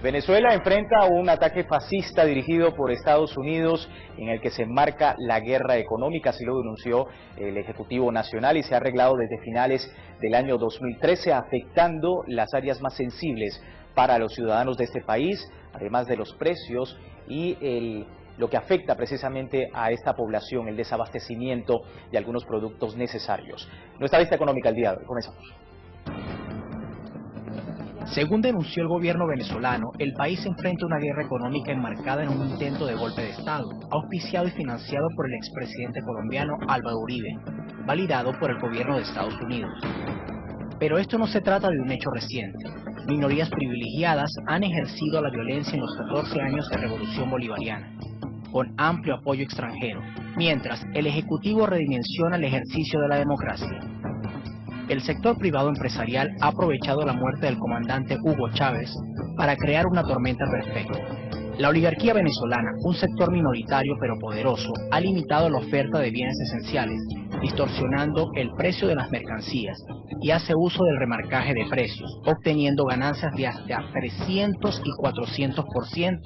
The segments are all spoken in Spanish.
Venezuela enfrenta un ataque fascista dirigido por Estados Unidos en el que se enmarca la guerra económica, así lo denunció el Ejecutivo Nacional, y se ha arreglado desde finales del año 2013, afectando las áreas más sensibles para los ciudadanos de este país, además de los precios y lo que afecta precisamente a esta población, el desabastecimiento de algunos productos necesarios. Nuestra lista económica el día de hoy. Comenzamos. Según denunció el gobierno venezolano, el país enfrenta una guerra económica enmarcada en un intento de golpe de Estado, auspiciado y financiado por el expresidente colombiano Álvaro Uribe, validado por el gobierno de Estados Unidos. Pero esto no se trata de un hecho reciente. Minorías privilegiadas han ejercido la violencia en los 14 años de Revolución Bolivariana, con amplio apoyo extranjero, mientras el Ejecutivo redimensiona el ejercicio de la democracia. El sector privado empresarial ha aprovechado la muerte del comandante Hugo Chávez para crear una tormenta perfecta. La oligarquía venezolana, un sector minoritario pero poderoso, ha limitado la oferta de bienes esenciales, distorsionando el precio de las mercancías, y hace uso del remarcaje de precios, obteniendo ganancias de hasta 300 y 400%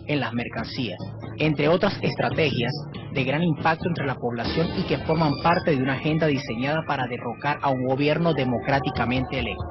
en las mercancías, entre otras estrategias de gran impacto entre la población y que forman parte de una agenda diseñada para derrocar a un gobierno democráticamente electo.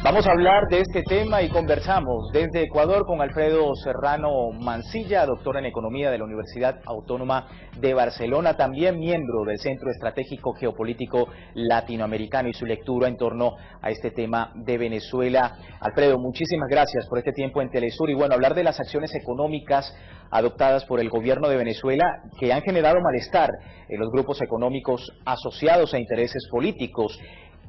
Vamos a hablar de este tema y conversamos desde Ecuador con Alfredo Serrano Mancilla, doctor en Economía de la Universidad Autónoma de Barcelona, también miembro del Centro Estratégico Geopolítico Latinoamericano, y su lectura en torno a este tema de Venezuela. Alfredo, muchísimas gracias por este tiempo en Telesur. Y bueno, hablar de las acciones económicas adoptadas por el gobierno de Venezuela que han generado malestar en los grupos económicos asociados a intereses políticos.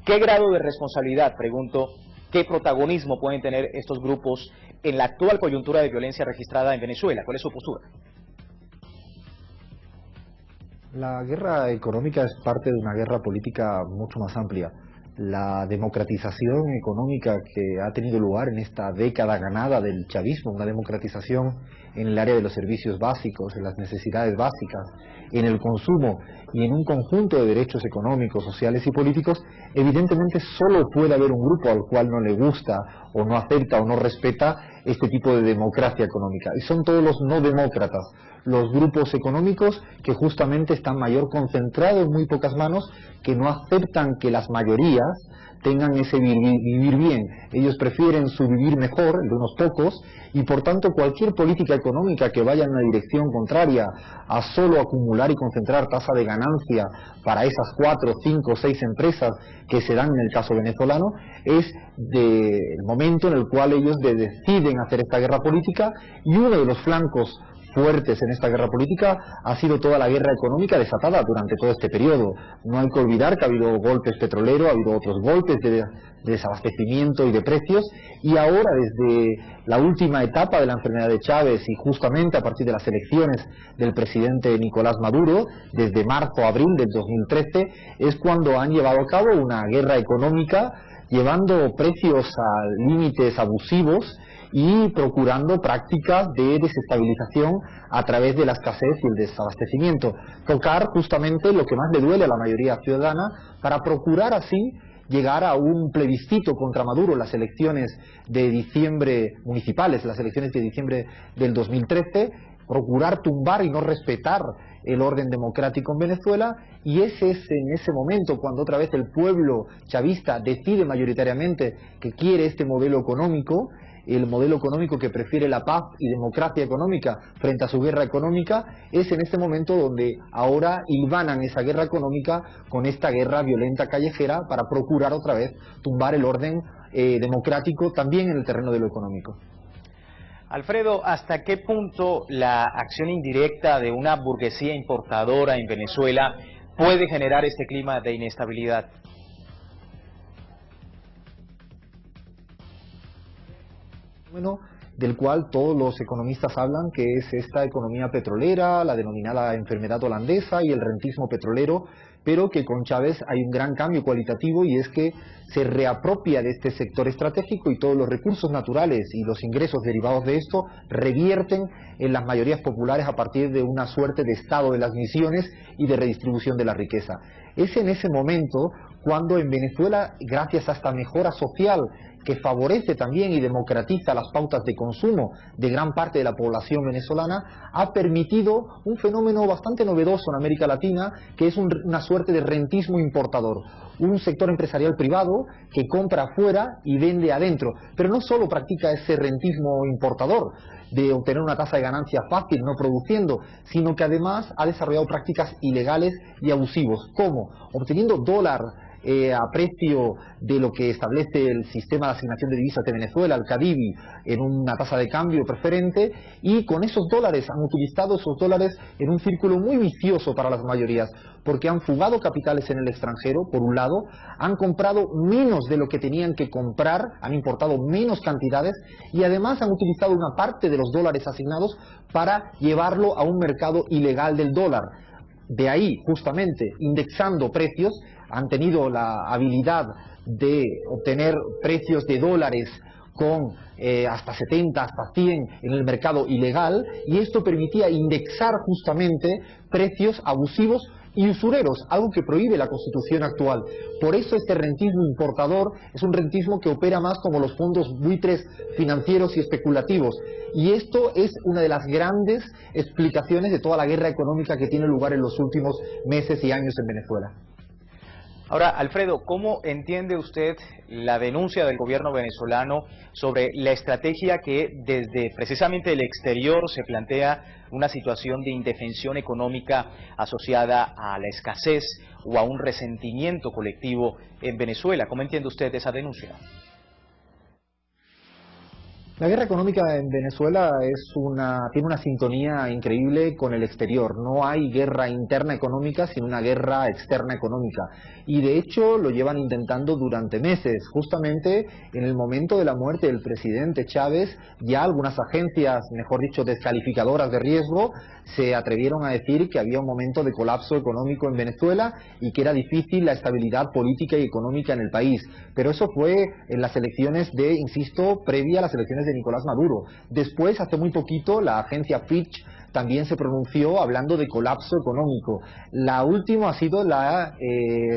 ¿Qué grado de responsabilidad, pregunto, qué protagonismo pueden tener estos grupos en la actual coyuntura de violencia registrada en Venezuela? ¿Cuál es su postura? La guerra económica es parte de una guerra política mucho más amplia. La democratización económica que ha tenido lugar en esta década ganada del chavismo, una democratización en el área de los servicios básicos, en las necesidades básicas, en el consumo y en un conjunto de derechos económicos, sociales y políticos, evidentemente solo puede haber un grupo al cual no le gusta o no acepta o no respeta este tipo de democracia económica, y son todos los no demócratas, los grupos económicos que justamente están mayor concentrados en muy pocas manos, que no aceptan que las mayorías tengan ese vivir bien. Ellos prefieren su vivir mejor, el de unos pocos, y por tanto cualquier política económica que vaya en una dirección contraria a solo acumular y concentrar tasa de ganancia para esas 4, 5, 6 empresas que se dan en el caso venezolano, es el momento en el cual ellos deciden hacer esta guerra política. Y uno de los flancos fuertes en esta guerra política ha sido toda la guerra económica desatada durante todo este periodo. No hay que olvidar que ha habido golpes petroleros, ha habido otros golpes de desabastecimiento y de precios, y ahora desde la última etapa de la enfermedad de Chávez y justamente a partir de las elecciones del presidente Nicolás Maduro, desde marzo a abril del 2013, es cuando han llevado a cabo una guerra económica llevando precios a límites abusivos y procurando prácticas de desestabilización a través de la escasez y el desabastecimiento. Tocar justamente lo que más le duele a la mayoría ciudadana para procurar así llegar a un plebiscito contra Maduro, las elecciones de diciembre municipales, las elecciones de diciembre del 2013, procurar tumbar y no respetar el orden democrático en Venezuela. Y ese es en ese momento cuando otra vez el pueblo chavista decide mayoritariamente que quiere este modelo económico, el modelo económico que prefiere la paz y democracia económica frente a su guerra económica. Es en este momento donde ahora hilvanan esa guerra económica con esta guerra violenta callejera para procurar otra vez tumbar el orden democrático también en el terreno de lo económico. Alfredo, ¿hasta qué punto la acción indirecta de una burguesía importadora en Venezuela puede generar este clima de inestabilidad? Bueno, del cual todos los economistas hablan, que es esta economía petrolera, la denominada enfermedad holandesa y el rentismo petrolero, pero que con Chávez hay un gran cambio cualitativo, y es que se reapropia de este sector estratégico y todos los recursos naturales y los ingresos derivados de esto revierten en las mayorías populares a partir de una suerte de estado de las misiones y de redistribución de la riqueza. Es en ese momento cuando en Venezuela, gracias a esta mejora social que favorece también y democratiza las pautas de consumo de gran parte de la población venezolana, ha permitido un fenómeno bastante novedoso en América Latina, que es una suerte de rentismo importador. Un sector empresarial privado que compra afuera y vende adentro, pero no solo practica ese rentismo importador de obtener una tasa de ganancia fácil no produciendo, sino que además ha desarrollado prácticas ilegales y abusivos, como obteniendo dólar a precio de lo que establece el sistema de asignación de divisas de Venezuela, el CADIVI, en una tasa de cambio preferente, y con esos dólares han utilizado esos dólares en un círculo muy vicioso para las mayorías, porque han fugado capitales en el extranjero, por un lado, han comprado menos de lo que tenían que comprar, han importado menos cantidades, y además han utilizado una parte de los dólares asignados para llevarlo a un mercado ilegal del dólar. De ahí, justamente, indexando precios, han tenido la habilidad de obtener precios de dólares con hasta 70, hasta 100 en el mercado ilegal, y esto permitía indexar justamente precios abusivos y usureros, algo que prohíbe la Constitución actual. Por eso este rentismo importador es un rentismo que opera más como los fondos buitres financieros y especulativos. Y esto es una de las grandes explicaciones de toda la guerra económica que tiene lugar en los últimos meses y años en Venezuela. Ahora, Alfredo, ¿cómo entiende usted la denuncia del gobierno venezolano sobre la estrategia que desde precisamente el exterior se plantea una situación de indefensión económica asociada a la escasez o a un resentimiento colectivo en Venezuela? ¿Cómo entiende usted esa denuncia? La guerra económica en Venezuela tiene una sintonía increíble con el exterior. No hay guerra interna económica, sino una guerra externa económica. Y de hecho lo llevan intentando durante meses. Justamente en el momento de la muerte del presidente Chávez, ya algunas agencias, mejor dicho, descalificadoras de riesgo, se atrevieron a decir que había un momento de colapso económico en Venezuela y que era difícil la estabilidad política y económica en el país. Pero eso fue en las elecciones previa a las elecciones de Nicolás Maduro. Después, hace muy poquito, la agencia Fitch también se pronunció hablando de colapso económico. La última ha sido la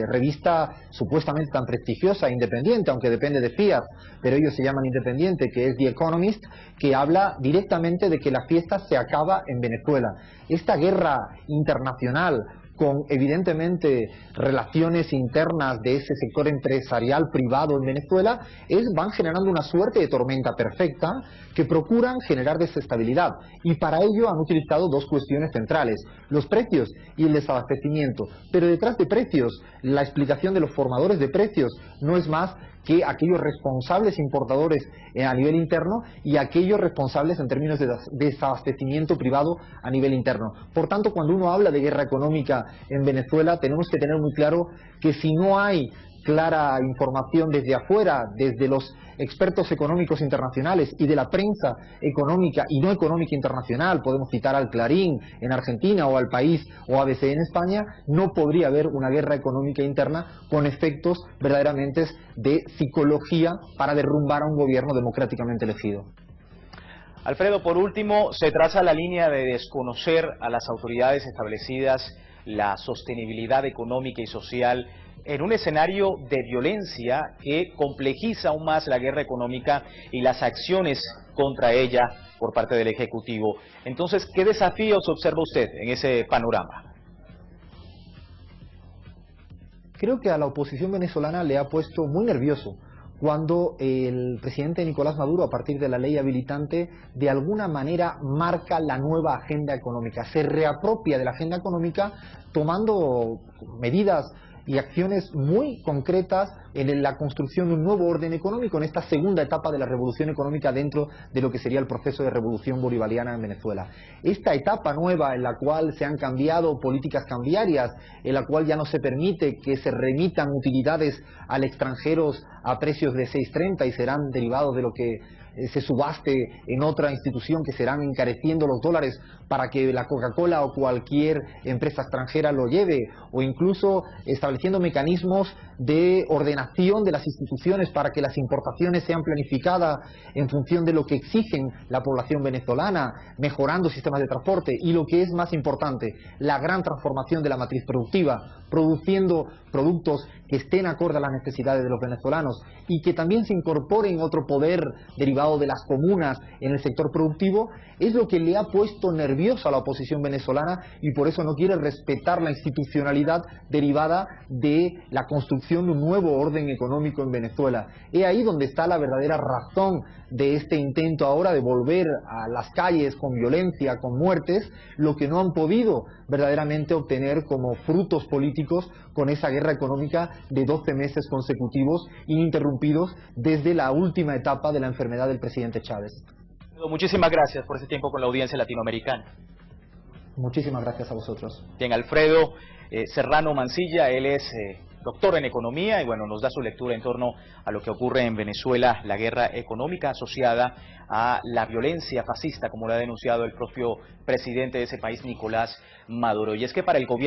revista supuestamente tan prestigiosa e independiente, aunque depende de Fiat, pero ellos se llaman independiente, que es The Economist, que habla directamente de que la fiesta se acaba en Venezuela. Esta guerra internacional, con evidentemente relaciones internas de ese sector empresarial privado en Venezuela, van generando una suerte de tormenta perfecta que procuran generar desestabilidad, y para ello han utilizado dos cuestiones centrales: los precios y el desabastecimiento. Pero detrás de precios, la explicación de los formadores de precios no es más que aquellos responsables importadores a nivel interno y aquellos responsables en términos de desabastecimiento privado a nivel interno. Por tanto, cuando uno habla de guerra económica en Venezuela, tenemos que tener muy claro que si no hay clara información desde afuera, desde los expertos económicos internacionales y de la prensa económica y no económica internacional, podemos citar al Clarín en Argentina o al País o ABC en España, no podría haber una guerra económica interna con efectos verdaderamente de psicología para derrumbar a un gobierno democráticamente elegido. Alfredo, por último, se traza la línea de desconocer a las autoridades establecidas la sostenibilidad económica y social en un escenario de violencia que complejiza aún más la guerra económica y las acciones contra ella por parte del Ejecutivo. Entonces, ¿qué desafíos observa usted en ese panorama? Creo que a la oposición venezolana le ha puesto muy nervioso cuando el presidente Nicolás Maduro, a partir de la ley habilitante, de alguna manera marca la nueva agenda económica, se reapropia de la agenda económica tomando medidas y acciones muy concretas en la construcción de un nuevo orden económico en esta segunda etapa de la revolución económica dentro de lo que sería el proceso de revolución bolivariana en Venezuela. Esta etapa nueva en la cual se han cambiado políticas cambiarias, en la cual ya no se permite que se remitan utilidades al extranjero a precios de 6.30 y serán derivados de lo que se subaste en otra institución, que serán encareciendo los dólares para que la Coca-Cola o cualquier empresa extranjera lo lleve, o incluso estableciendo mecanismos de ordenación de las instituciones para que las importaciones sean planificadas en función de lo que exigen la población venezolana, mejorando sistemas de transporte y, lo que es más importante, la gran transformación de la matriz productiva, produciendo productos que estén acorde a las necesidades de los venezolanos y que también se incorporen otro poder derivado de las comunas en el sector productivo, es lo que le ha puesto nerviosa a la oposición venezolana, y por eso no quiere respetar la institucionalidad derivada de la construcción de un nuevo orden económico en Venezuela. Es ahí donde está la verdadera razón de este intento ahora de volver a las calles con violencia, con muertes, lo que no han podido verdaderamente obtener como frutos políticos con esa guerra económica de 12 meses consecutivos ininterrumpidos desde la última etapa de la enfermedad del presidente Chávez. Muchísimas gracias por ese tiempo con la audiencia latinoamericana. Muchísimas gracias a vosotros. Bien, Alfredo Serrano Mancilla, él es doctor en economía y bueno, nos da su lectura en torno a lo que ocurre en Venezuela, la guerra económica asociada a la violencia fascista, como lo ha denunciado el propio presidente de ese país, Nicolás Maduro. Y es que para el gobierno